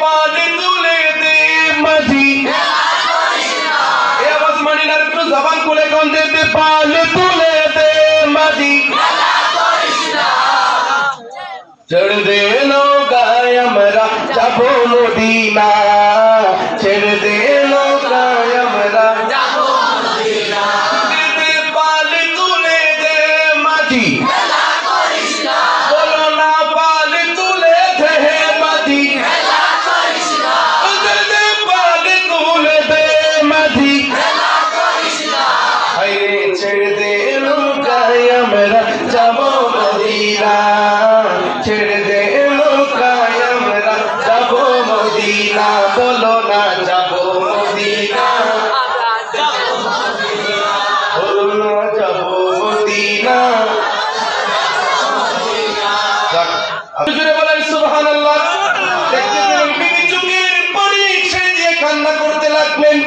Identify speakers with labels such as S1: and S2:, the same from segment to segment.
S1: পাল তুলে দে মাঝি এ আওয়াজ মানি না একটু জবান খুলে কোন দে পাল তুলে দে মাঝি ছেড়ে দে নৌকায় আমরা যাবো মদিনা ছেড়ে দে নৌকায় আমরা যাবো মদিনা দে পাল তুলে দে মাঝি খেলা করিস না বলো না পাল তুলে দে মাঝি খেলা করিস না দে পাল তুলে দে মাঝি খেলা করিস না আরে ছেড়ে দে নৌকায় আমরা যাবো মদিনা ছেড়ে দে নৌকায় আমরা যাবো মদিনা বলো না যাবো মদিনা বলো না যাবো মদিনা জোরে বলেন সুবহানাল্লাহ দেখতে পেলেন বিবি চোখের পানি ছেড়ে দিয়ে কান্না করতে লাগলেন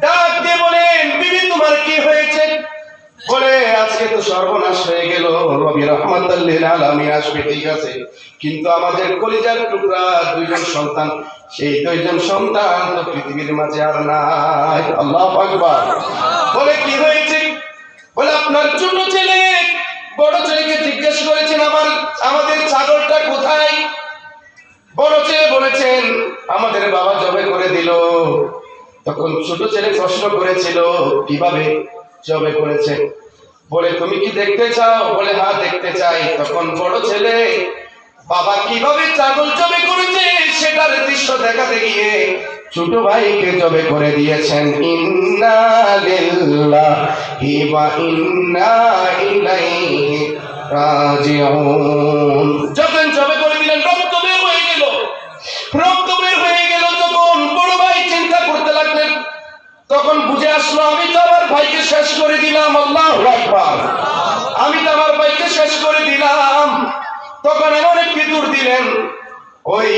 S1: ডাক দিয়ে বলেন বিবি তোমার কি হয়েছে বলে আজকে তো সর্বনাশ হয়ে গেল রবি রাহমাতুল লিল আলামিন আসবে ঠিক আছে কিন্তু আমাদের কলিজার টুকরা দুইজন সন্তান সেই দুইজন সন্তান তো পৃথিবীর মাঝে আর নাই আল্লাহু আকবার বলে কি হয়েছে বলে আপনার ছোট ছেলে বড় ছেলেকে জিজ্ঞেস করেছেন আমাদের ছাগলটা কোথায় বড় ছেলে বলেছেন আমাদের বাবা জবে করে দিল তখন ছোট ছেলে প্রশ্ন করেছিল কিভাবে জবে করেছে বলে তুমি কি দেখতে চাও বলে হ্যাঁ দেখতে চাই তখন বড় ছেলে বাবা কিভাবে ছাগল জবে করেছে সেটার দৃশ্য দেখাতে গিয়ে ছোট ভাইকে জবে করে দিয়েছেন ইন্না লিল্লাহি ওয়া ইন্না ইলাইহি রাজিউন যখন জবে করে দিলেন রক্ত বের হয়ে গেল যখন বড় ভাই চিন্তা করতে লাগলেন তখন বুঝে আসলো আমি তো আমার ভাইকে শেষ করে দিলাম আল্লাহু আকবার আমি তো আমার ভাইকে শেষ করে দিলাম তখন এমন এক বিদুর দিলেন ওই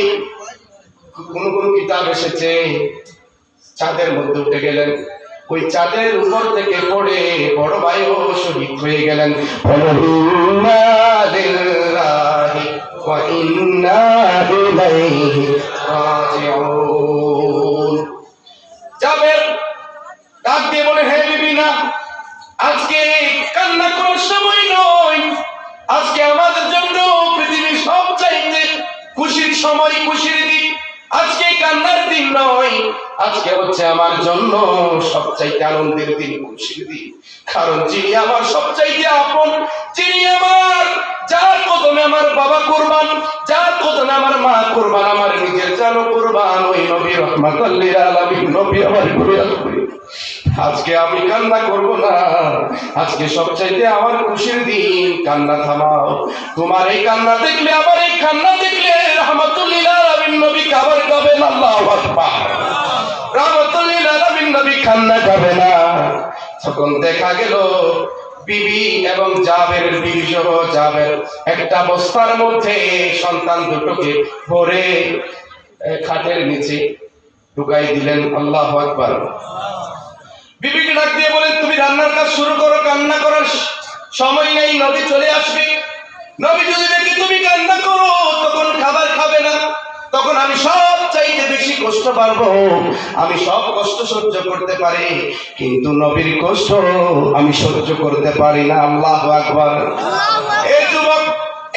S1: কোন কিতাব এসেছে চাঁদের মধ্যে উঠে গেলেন ওই চাঁদের উপর থেকে পড়ে বড় ভাইও শহীদ হয়ে গেলেন ইন্না লিল্লাহি ওয়া ইন্না ইলাইহি রাজিউন জাবের ডাক দিয়ে বলে হে বিবি না আজকে কান্না করার সময় নয় আজকে আমাদের জন্য পৃথিবীর সবচাইতে খুশির সময় খুশির দিন আজকে কান্নার দিন নয় আজকে হচ্ছে আমার জন্য সবচাইতে আনন্দের দিন খুশির দিন কারণ যিনি আমার সবচাইতে আপন যিনি আমার যার কদমে আমার বাবা কুরবান যার কদমে আমার মা কুরবান আমার নিজের জানো কুরবান ওই নবী রাহমাতুল লিল আলামিন নবী আমার কুরবান আজকে আমি কান্না করব না আজকে সবচাইতে আমার খুশির দিন কান্না থামাও তোমার এই কান্না দেখলে আমার এই কান্না দেখলে রাহমাতুল লিল আলামিন নবী কাবার গাবেন আল্লাহু আকবার রাহমাতুল লিল আলামিন নবী কান্না গাবে না তখন দেখা গেল বিবি এবং জাবেরের বিবি সহ জাবের একটা বস্তার মধ্যে সন্তান দুটোকে ভরে খাটের নিচে ঢুকাই দিলেন আল্লাহু আকবার বিবিকে ডাক দিয়ে বলেন তুমি রান্নার কাজ শুরু করো কান্না করার সময় নেই নবী চলে আসবে নবী যদি দেখে তুমি কান্না করো তখন খাবার খাবে না তখন আমি সব চাইতে বেশি কষ্ট পারবো আমি সব কষ্ট সহ্য করতে পারি কিন্তু নবীর কষ্ট আমি সহ্য করতে পারি না আল্লাহু আকবার এই যুবক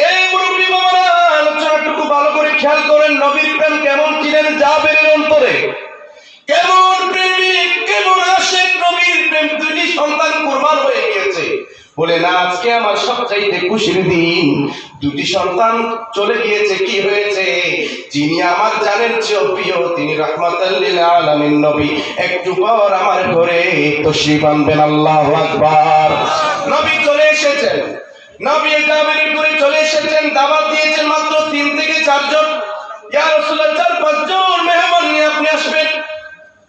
S1: এই মুরব্বি বাবারা আলোচনাটুকু ভালো করে খেয়াল করেন নবীর প্রেম কেমন ছিলেন জাবেরের অন্তরে কেমন প্রেমিক কেমন আশিক নবীর প্রেম দুটি সন্তান কুরবান হয়ে গিয়েছে বলে না আজকে আমার সবচাইতে খুশির দিন দুটি সন্তান চলে গিয়েছে কি হয়েছে যিনি আমার জানের চেয়ে প্রিয় তিনি রাহমাতুল লিল আলামিন নবী একটু পর আমার ঘরে তশরিফ আনবেন আল্লাহু আকবার নবী চলে এসেছেন নবী জাবেরের ঘরে চলে এসেছেন দাওয়াত দিয়েছেন মাত্র 3 থেকে 4 জন ইয়া রাসূলুল্লাহ 4-5 জন মেহমান নিয়ে আপনি আসবেন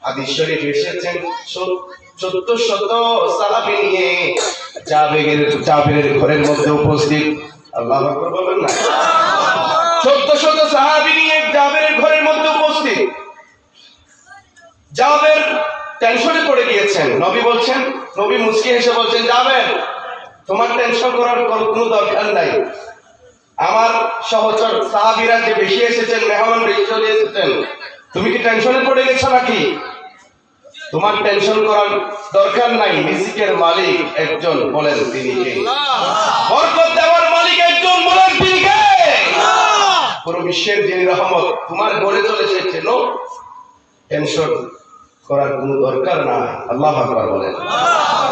S1: হাদিস শরীফ এসেছেন 1400 সাহাবী নিয়ে জাবেরের ঘরের মধ্যে উপস্থিত আল্লাহু আকবার বলেন না 1400 সাহাবী নিয়ে জাবেরের ঘরের মধ্যে উপস্থিত জাবের টেনশনে পড়ে গিয়েছেন নবী বলছেন নবী মুস্কি হেসে বলছেন জাবের তোমার টেনশন করার কোনো দরকার নাই আমার সহচর সাহাবীরা যে বেশি এসেছেন মেহমান বেশি চলে এসেছেন তুমি কি টেনশনে পড়ে গেছো নাকি? তোমার টেনশন করার দরকার নাই। রিজিকের মালিক একজন, বলেন তিনি কে? বরকত দেওয়ার মালিক একজন, বলেন তিনি কে? পুরো বিশ্বের যিনি রহমত তোমার ঘরে চলে এসেছে, নো টেনশন করার কোনো দরকার নাই। আল্লাহু আকবার বলেন।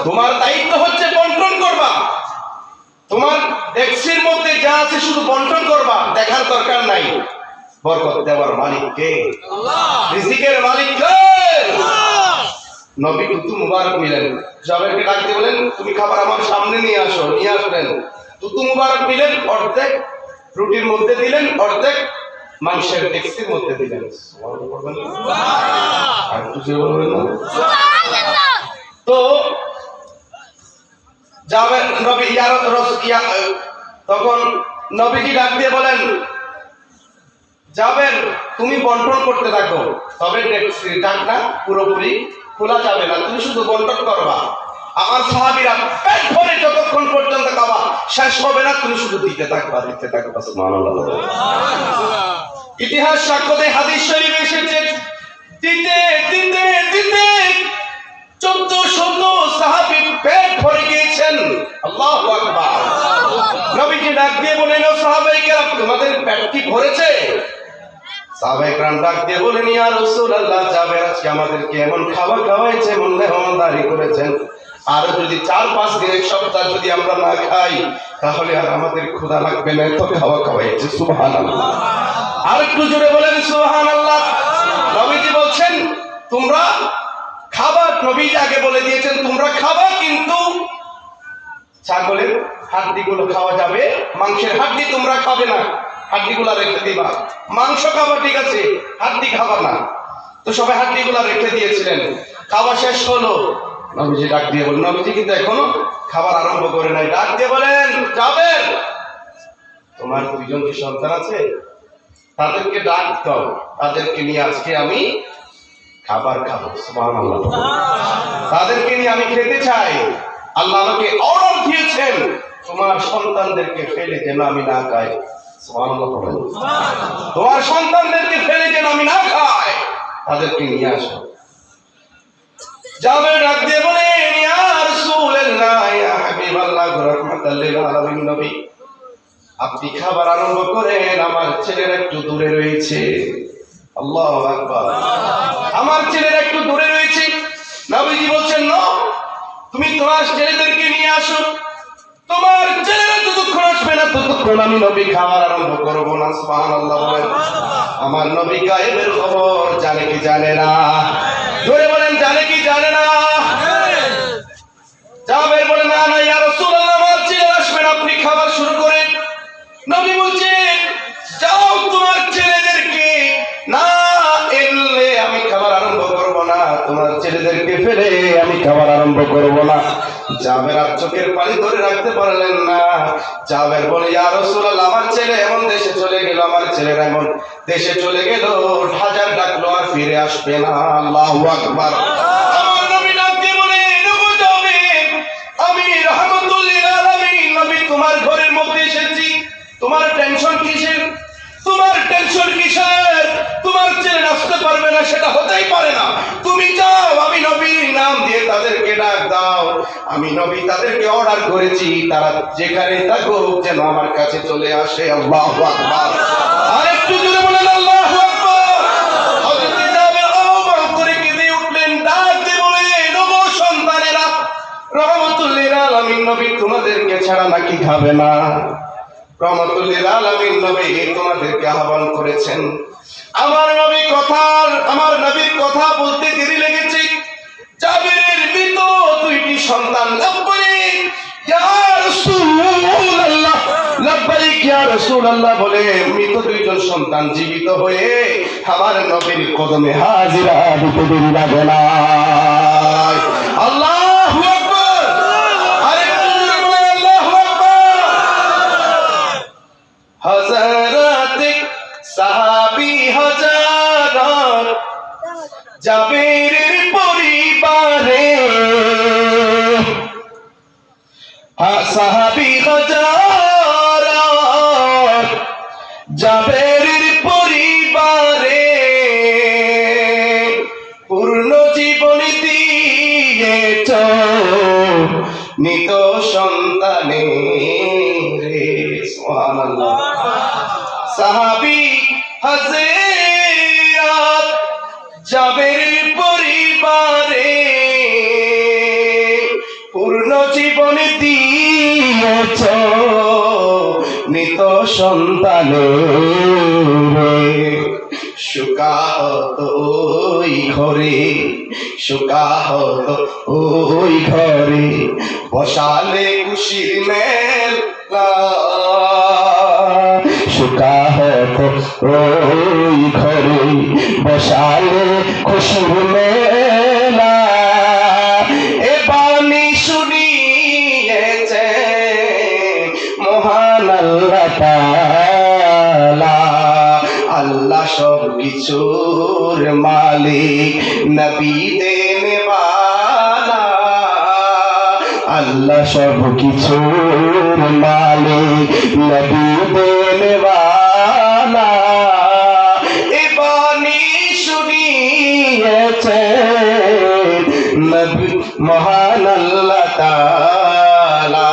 S1: তোমার দায়িত্ব হচ্ছে বন্টন করবা। তোমার ট্যাক্সির মধ্যে যা আছে শুধু বন্টন করবা, দেখার দরকার নাই বরকত দেওয়ার মালিক কে, রিজিকের মালিক কে। নবী তুতু মুবারক নিলেন, জাবেরকে ডাক দিয়ে বলেন তুমি খাবার আমার সামনে নিয়ে আসো। নিয়ে আসলেন, তুতু মুবারক নিলেন, অর্ধেক রুটির মধ্যে দিলেন, অর্ধেক মাংসের ট্যাক্সির মধ্যে দিলেন। আর কিছু বলবেন না? তো জাবের নবী তখন নবীজি ডাক দিয়ে বলেন জাবের তুমি বন্টন করতে থাকো, তবে ঢাকনা পুরোপুরি খোলা যাবে না, তুমি শুধু বন্টন করবা। আমার সাহাবীরা পেট ভরে যতক্ষণ পর্যন্ত খাওয়া শেষ হবে না তুমি শুধু দিতে থাকবা, দিতে থাকবা। সুবহানাল্লাহ। ইতিহাস সাক্ষ্য দেয়, হাদিস শরীফে এসেছে দিতে দিতে দিতে 1400 সাহাবী পেট ভরে গিয়েছেন। আল্লাহু আকবার। নবীজি ডাক দিয়ে বলেন ও সাহাবায়ে কেরাম তোমাদের পেট কি ভরেছে? সাহাবায়ে কেরাম ডাক দিয়ে বলেন ইয়া রাসূলুল্লাহ জাবের আজকে আমাদেরকে এমন খাবার খাওয়াইছে, এমন মেহমানদারি করেছেন, আর যদি 4-5 দিন এক সপ্তাহ যদি আমরা না খাই তাহলে আর আমাদের ক্ষুধা লাগবে না, এত খাওয়া খাওয়াইছে। সুবহানাল্লাহ। আর একটু জোরে বলেন সুবহানাল্লাহ। নবীজি বলছেন তোমরা খাবার, নবীজি আগে বলে দিয়েছেন তোমরা খাবা, কিন্তু ছাগলের হাড্ডিগুলো খাওয়া যাবে, মাংসের হাড্ডি তোমরা খাবে না, হাড্ডিগুলা রেখে দিবা। মাংস খাবা ঠিক আছে, হাড্ডি খাবা না। তো সবাই হাড্ডিগুলা রেখে দিয়েছিলেন। খাওয়া শেষ হলো, নবীজি ডাক দিয়ে বলেন, নবীজি কিন্তু এখনো খাবার আরম্ভ করে নাই, ডাক দিয়ে বলেন যাবেন তোমার 2 জন কি সন্তান আছে? তাদেরকে ডাক দাও, তাদেরকে নিয়ে আজকে আমি খাবার খাবো। সুবহানাল্লাহ। তাদেরকে নিয়ে আমি খেতে চাই। আল্লাহ আমাকে অর্ডার দিয়েছেন তোমার সন্তানদেরকে ফেলে যেন আমি না খাই। সুবহানাল্লাহ। তোমার সন্তানদেরকে ফেলে যেন আমি না খাই, তাদেরকে নিয়ে আসো। জাবের ডাক দিয়ে বলেন ইয়া রাসূলুল্লাহ ইয়া হাবিবাল্লাহ রাহমাতাল লিল আলামিন নবী আপনি খাবার আরম্ভ করেন, আমার ছেলের একটু দূরে রয়েছে। আল্লাহু আকবার। আমার ছেলের একটু দূরে রয়েছে। নবীজি বলছেন না, তুমি তোমার ছেলেদেরকে নিয়ে আসো, তোমার ছেলেরা যতক্ষণ আসবে না ততক্ষণ আমি নবী খাবার আরম্ভ করবো না। সুবহানাল্লাহ বলেন। আমার নবী গায়েবের খবর জানে কি জানে না? জোরে বলেন জানে কি জানে না? জাবের বলে না না ইয়া রাসূলুল্লাহ আমার ছেলে আসবেন, আপনি খাবার শুরু করেন। নবী বলছেন যাও তোমার ছেলেদেরকে না এলে আমি খাবার আরম্ভ করব না, তোমার ছেলেদেরকে ফেলে আমি খাবার আরম্ভ করব না। জাবের আর চোখের পানি ধরে রাখতে পারলেন না। জাবের বলে ইয়া রাসূলুল্লাহ আমার ছেলে এমন দেশে চলে গেল, আমার ছেলেরা এমন দেশে চলে গেল, হাজার ডাকলো আর ফিরে আসবে না। আল্লাহু আকবার। আমার নবী ডাক দিয়ে বলে নবী জাবের আমি রাহমাতুল লিল আলামিন নবী তোমার ঘরের মধ্যে এসেছি, তোমার টেনশন কিসের? তোমার টেনশন কিসের? তোমার ছেলে আসতে পারবে না সেটা হতেই পারে না। তুমি যাও, আমি নবীর নাম দিয়ে তাদেরকে ডাক দাও, আমি নবী তাদেরকে অর্ডার করেছি তারা যেখানে থাকুক যেন আমার কাছে চলে আসে। আল্লাহু আকবার। আর একটু জোরে বলেন আল্লাহু আকবার। হযরত জাবের আওয়াজ করে কেঁদে উঠলেন, ডাক দিয়ে বলেন ওগো সন্তানেরা রাহমাতুল লিল আলামিন নবী তোমাদেরকে ছাড়া নাকি খাবে না? রাহমাতুল লিল আলামিন নবী তোমাদেরকে আহ্বান করেছেন। আমার নবীর কথা বলতে দেরি লেগেছে। জাবেরের মৃত 2টি সন্তান লাব্বাইক ইয়া রাসূলুল্লাহ, লাব্বাইক ইয়া রাসূলুল্লাহ বলে মৃত 2 জন সন্তান জীবিত হয়ে আমার নবীর কদমে হাজিরা দিতে দেরি লাগে না। আল্লাহু আকবার। আরেকটু জোরে বলেন আল্লাহু আকবার। হযরত সাহাবী হাজার জাবেরের পরিবারে, সাহাবী হাজার জাবেরের পরিবারে নিত সন্তানে রে সুবহানাল্লাহ। সাহাবী হযরত জাবের পরিবারে পূর্ণ জীবন দিয়েছ নিত সন্তানে রে। সুকাহত ওই ঘরে, সুকাহত ওই ঘরে বসালে খুশির মেলা। সুকাহত ওই ঘরে বসালে খুশির মেলা। এ বাণী শুনিয়েছে মহান আল্লাহ তাআলা। আল্লাহ সব কিছুর মালিক, নবী দেনে ওয়ালা। আল্লাহ সব কিছুর মালিক, নবী দেনে ওয়ালা। এ বাণী শুনিয়েছে নবী মহান আল্লাহ তাআলা।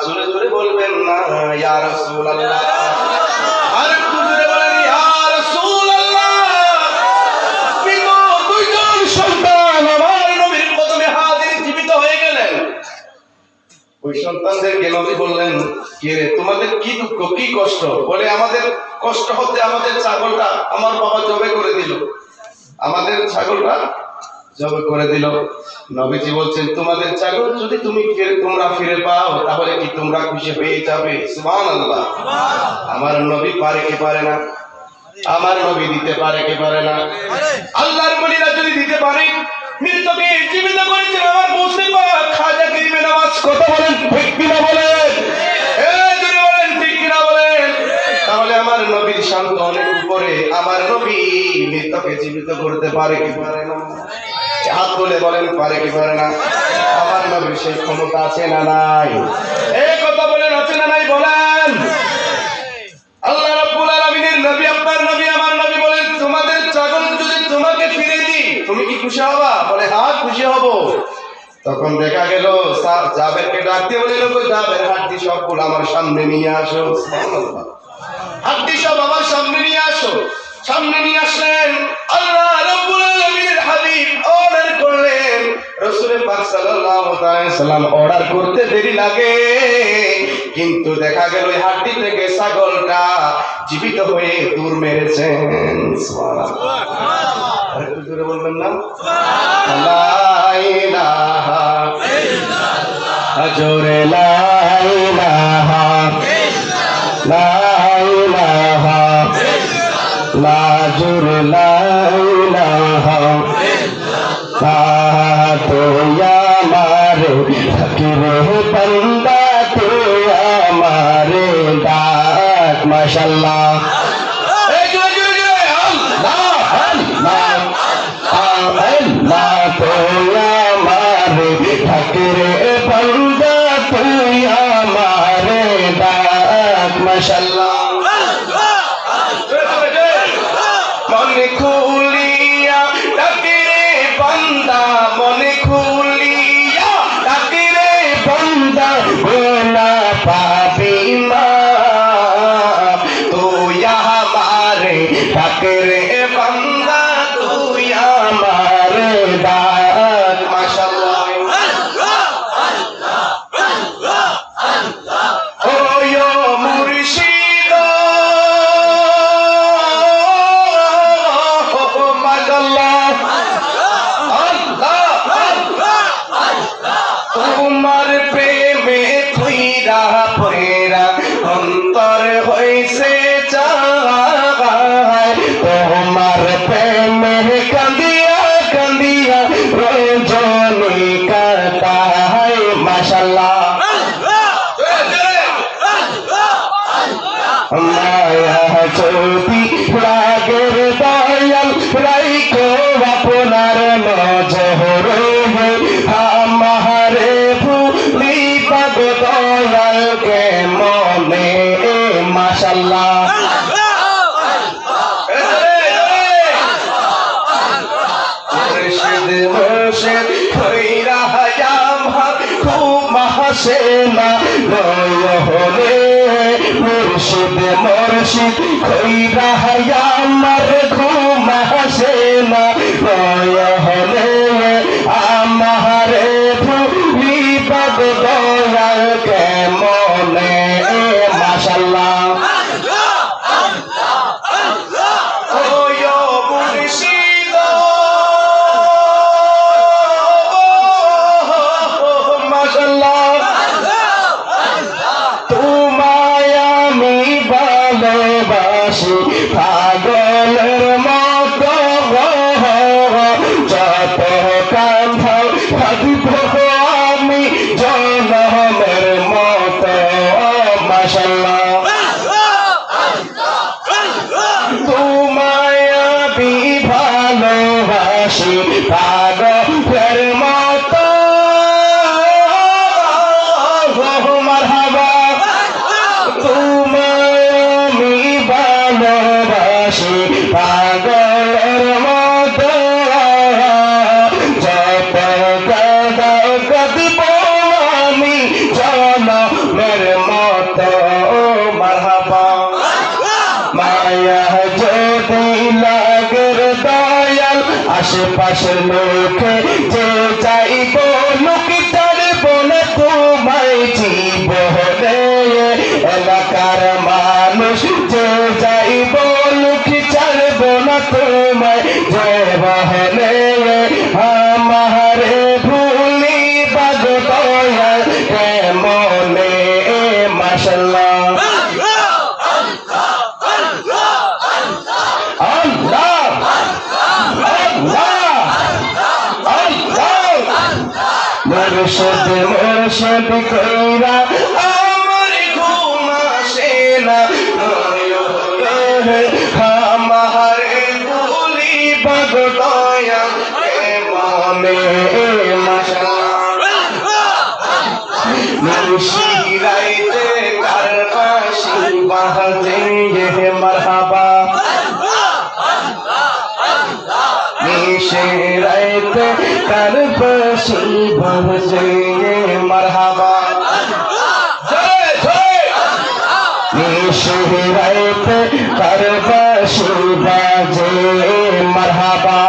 S1: জোরে জোরে বলবেন না ইয়া রাসূলুল্লাহ। ওই সন্তানদেরকে নবী বললেন, কে রে তোমাদের কি দুঃখ কি কষ্ট? বলে আমাদের কষ্ট হতে আমাদের ছাগলটা আমার বাবা জবে করে দিল, আমাদের ছাগলটা জবে করে দিল। নবীজি বলছেন তোমাদের ছাগল যদি তোমরা ফিরে পাও তাহলে কি তোমরা খুশি হয়ে যাবে? সুবহানাল্লাহ। আমার নবী পারে কি পারে না? আমার নবী দিতে পারে কি পারে না? আল্লাহর ওলিরা যদি দিতে পারে, মৃতকে জীবিত করেছেন আমার বুঝতে পারা খাজা গরিবে নামাজ। কথা বলেন ঠিক কিনা বলেন? জোরে বলেন ঠিক কিনা বলেন? তাহলে আমার নবীর শান তো অনেক উপরে। আমার নবী মৃতকে জীবিত করতে পারে কি পারে না? হাত তুলে বলেন পারে কি পারে না? আমার নবীর সেই ক্ষমতা আছে না নাই? এই কথা বলেন আছে না নাই বলেন? আল্লাহ রাব্বুল আলামিনের নবী, আপনার নবী, আমার নবী বলেন তোমাদের ছাগল যদি তোমাকে ফিরে দিই তুমি কি খুশি হবা? বলে হ্যাঁ খুশি হব। তখন দেখা গেল জাবেরকে ডাক দিয়ে বলে জাবের হাড্ডি সবগুলো আমার সামনে নিয়ে আসো। সুবহানাল্লাহ। হাড্ডি সব আমার সামনে নিয়ে আসো। সামনে নিয়ে আসলেন। আল্লাহ রাব্বুল আলামিনের হাবিব অর্ডার করলেন। রাসূল পাক সাল্লাল্লাহু আলাইহি সাল্লাম অর্ডার করতে দেরি লাগে, কিন্তু দেখা গেল ওই হাড্ডি থেকে ছাগলটা জীবিত হয়ে দূর মেরেছেন। সুবহানাল্লাহ। আরেকটু জোরে বলবেন না? লা ইলাহা ইল্লাল্লাহ। জোরে লা ইলাহা ইল্লাল্লাহ। লা ইলাহা লা জোরে লা ইলাহা ইল্লাল্লাহ। তো আমারে ফকির বান্দা, তো আমারে ডাক। মাশাআল্লাহ। এই জোরে জোরে জোরে আল্লাহ আল্লাহ আল্লাহ। তো আমারে ফকির বান্দা, তো আমারে ডাক। মাশাআল্লাহ। মন খুলি
S2: হলে মুর্শিদ মুর্শিদ কইরা আমার ঘুম আসে না হলে আমার ভুলিবাদ দয়াল কেমনে মাশাআল্লাহ পাগলের মতো যত কান্ধাও থাকব আমি জনমের মতো মাশাআল্লাহ তোমায় আমি ভালোবাসি পাগলের মতো মারহাবা তোমায় আমি ভালোবাসি পাগলের মতো যত কাঁদব আমি জনমের মতো মারহাবা মায়া যদি লাগের দয়াল আশেপাশের লোকে যে যাইব লোক চাইব না তোমায় জীবনে এলাকার মানুষ যে যাইব লোক চাইব না তোমায় জীবনে আমারে ভুলি বাদ দয়াল কেমনে মাশাআল্লাহ মুর্শিদ মুর্শিদ কইরা আমার ঘুম আসে না আমার ভুলিবাদ দয়াল কেমনে মাশাআল্লাহ মুর্শিদাইতে কারবাসি বাজে মারহাবা নিশিরাইতে কারবাসি বাজে মারহাবা নিশিরাইতে কারবাসি বাজে মারহাবা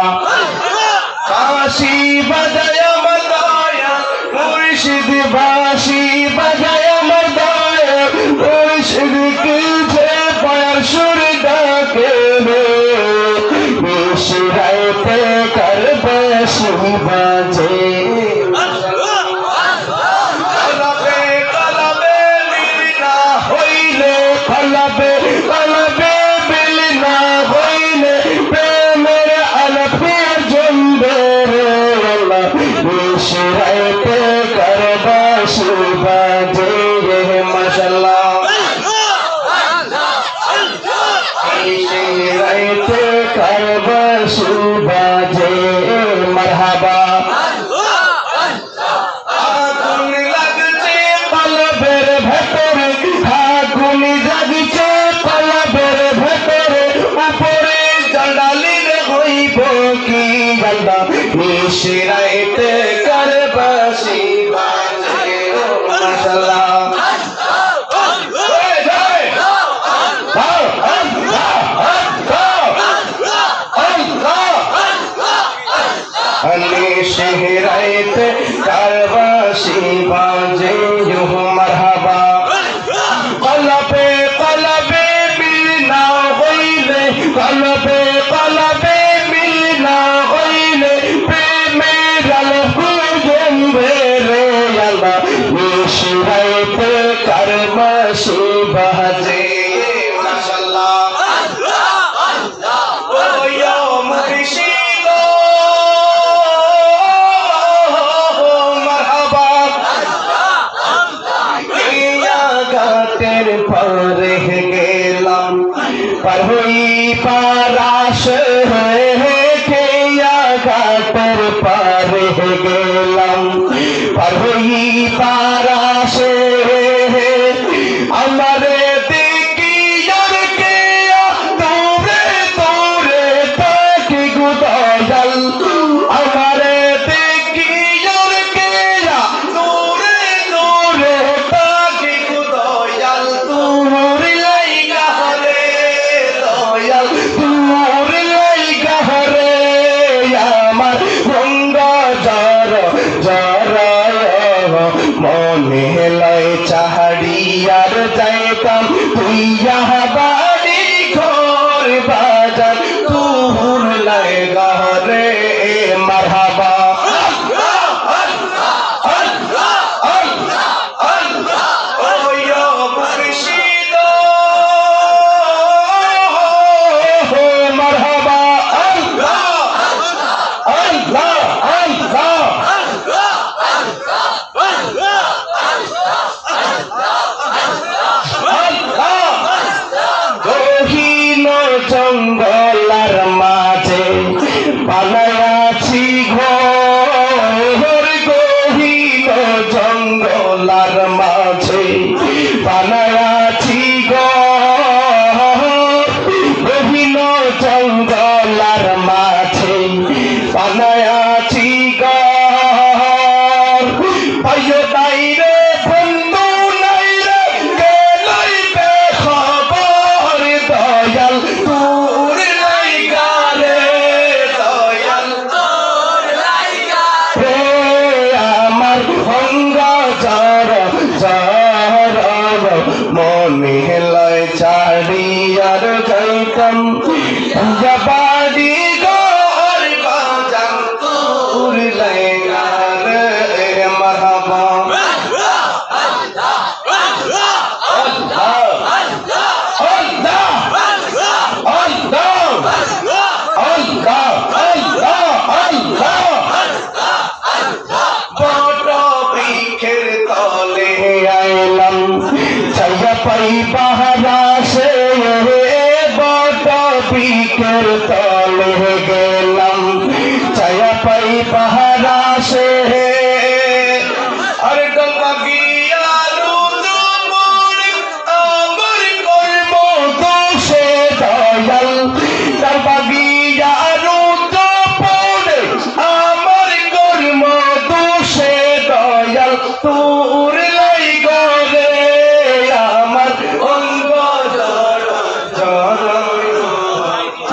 S2: বাঁশি বাজায় আমার দয়াল মুর্শিদ বাঁশি বাজায় আমার দয়াল মুর্শিদ কিলছে পায়ার সুর ডাকে নিশিরাইতে কারবাসি বাজে কলবে কলবে বিল না হইলে প্রেমের আলফিয়া জমবে আল্লাহ নিশিরাইতে কারবাসি বাজে মাশাআল্লাহ নিশিরাইতে কারবাসি বাজে মারহাবা আগুন লাগছে কলবের ভেতরে আগুন জাগছে কলবের ভেতরে উপরে জানালির হইব কি জানা নিশিরাইতে কারবাসি বাজে মাশাআল্লাহ নিশিরাইতে কারবাসি বাজে মারহাবা কলবে কলবে মিল না হইলে কলবে কলবে মিল না হইলে প্রেমের আলোক জমবে রে আল্লাহ নিশিরাইতে কারবাসি বাজে মাশাআল্লাহ পরে গেলাম पर हुई पाराश है किया घाटर पार गेलम पर हुई पाराश है हमारे दिकियर के दूरे दूरे तक गुदल हमारे दिकियर के दूरे दूरे तक পাই পাহারাসে বট বিকের তলে গেলাম ছায়া পাই পাহারাসে
S1: আরে ডাল বাগিয়া রুদ্রমুড়ি আমার কর্ম
S2: দোষে দয়াল তার বাগিয়া রুদ্রপুরে আমার কর্ম দোষে দয়াল তোর লাই গরে আমার অঙ্গ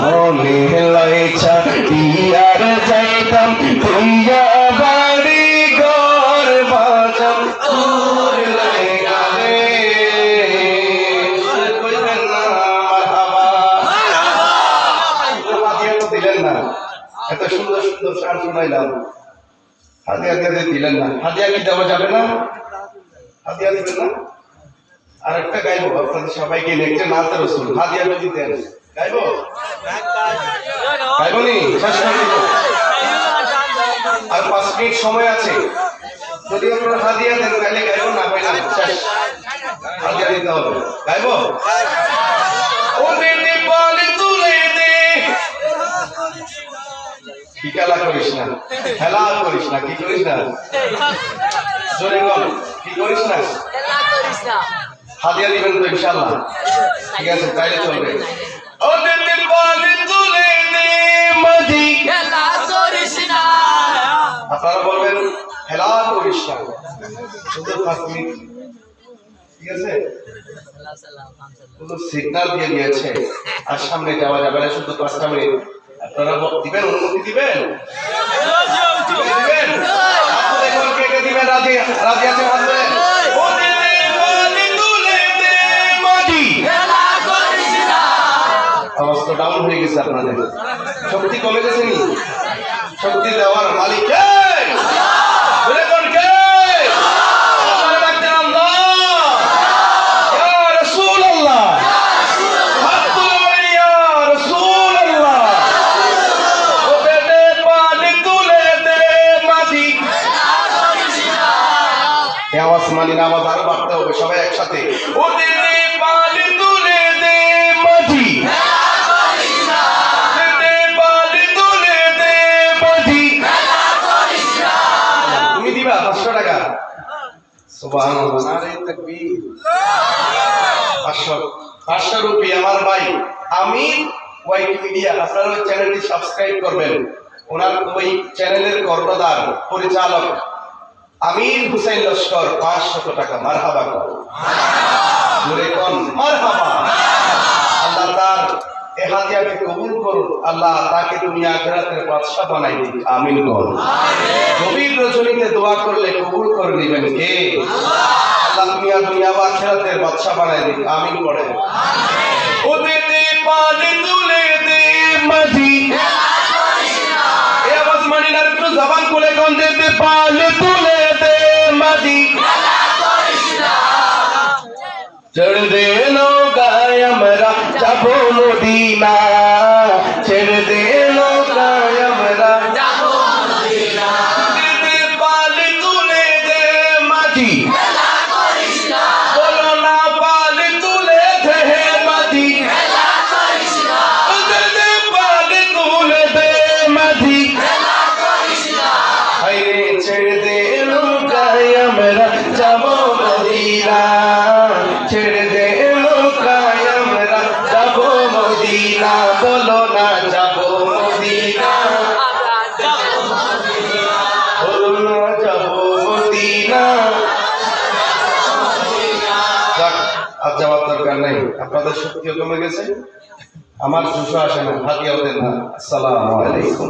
S2: মনে লাইছা ইয়ার যাইতাম তুইয়া বাড়ি ঘর বাজাম তোর লাই গরে কইবেন না মারহাবা হাদিয়া তো দিলেন না এত সুন্দর সুন্দর গান শুনাইলাম হাদিয়া দিলেন না হাদিয়া কি দেওয়া যাবে না হাদিয়া দিবেন না আরেকটা গাইবো আপনাদের সবাইকে লিখতে নাতে রসুল হাদিয়া যদি দেন গাইবো গাইবো নি শেষ করে দিব আর 5 মিনিট সময় আছে যদি আপনারা হাদিয়া দেন তাহলে গাইবো না পাইলাম শেষ হাদিয়া দিতে হবে গাইবো
S1: ও দিদি বলে তুলে দে
S2: কি খেলা করিস না খেলা করিস না কি করিস না জোরে বল কি করিস না হাদিয়া দিবেন তো ইনশাআল্লাহ ঠিক আছে তাইলে চলবে
S1: ও দিদি বলে তুলে দে
S2: মাঝি
S3: খেলা করিস না
S2: আপনারা বলবেন খেলা করিস না শুধু 5 মিনিট ঠিক আছে শুধু সিগন্যাল দিয়ে দিয়েছে আর সামনে যাওয়া যাবে না শুধু 5টা মিনিট আপনারা দিবেন অনুমতি দিবেন দিবেন আপনাদের কোন কে দিবেন রাজি রাজি আছে হাত ধরে
S1: ও দিদি বলে তুলে দে মাঝি
S3: খেলা করিস না
S2: অবস্থা ডাউন হয়ে গেছে আপনাদের শক্তি কমে গেছে নি শক্তি দেওয়ার মালিক কে
S1: বলে কোন কে আপনারা ডাকতেন আল্লাহ ইয়া রাসূলুল্লাহ হাত তুলে বলেন ইয়া রাসূলুল্লাহ ও দিদি বলে তুলে দে মাঝি
S2: এই আওয়াজ মানির আওয়াজ আরো বাড়তে হবে সবাই একসাথে
S1: ও দিদি বলে তুলে দে
S2: মাঝি
S1: দিদি বলে তুলে দে
S2: মাঝি তুমি দিবা 500 টাকা সুবহানাল্লাহ নারে তাকবীর 500 রুপিয়া আমার ভাই আমির ওয়াইটি মিডিয়া আপনারা ওই চ্যানেলটি সাবস্ক্রাইব করবেন ওনার ওই চ্যানেলের কর্ণধার পরিচালক আমির হুসাইন লস্কর 500 টাকা মারহাবা কর জোরে কোন মারহাবা আল্লাহ তার এই হাদিয়াকে কবুল করুন আল্লাহ তাকে দুনিয়া আখিরাতের বাদশা বানাই দিন আমিন বল গভীর রজনীতে দোয়া করলে কবুল করে নেবেন কে আল্লাহ দুনিয়া বা আখিরাতের বাদশা বানাই দিন আমিন পড়েন
S1: ও দিদি বলে তুলে দে
S2: মাঝি
S1: এই আওয়াজ মানি না একটু জবান খুলে কোন দিদি
S2: পালে তুলে দে মাঝি ছেড়ে দে নৌকায় আমরা যাবো মদিনা ছেড়ে দে নৌকায় আমরা
S1: দিদি বলে তুলে দে
S2: মাঝি
S1: বলো না বলে তুলে দে
S2: মাঝি
S1: ও দিদি বলে তুলে দে
S2: মাঝি হাইরে ছেড়ে দে নৌকায় আমরা যাবো মদিনা ছেড়ে দে নৌকায় আমরা যাবো মদিনা বলো না যাবো মদিনা বলো না যাবো মদিনা যাক, আর যাওয়ার দরকার নাই আপনাদের শক্তিও কমে গেছে আমার জুসো আসে না হাতিয়াও দেন না আসসালামু আলাইকুম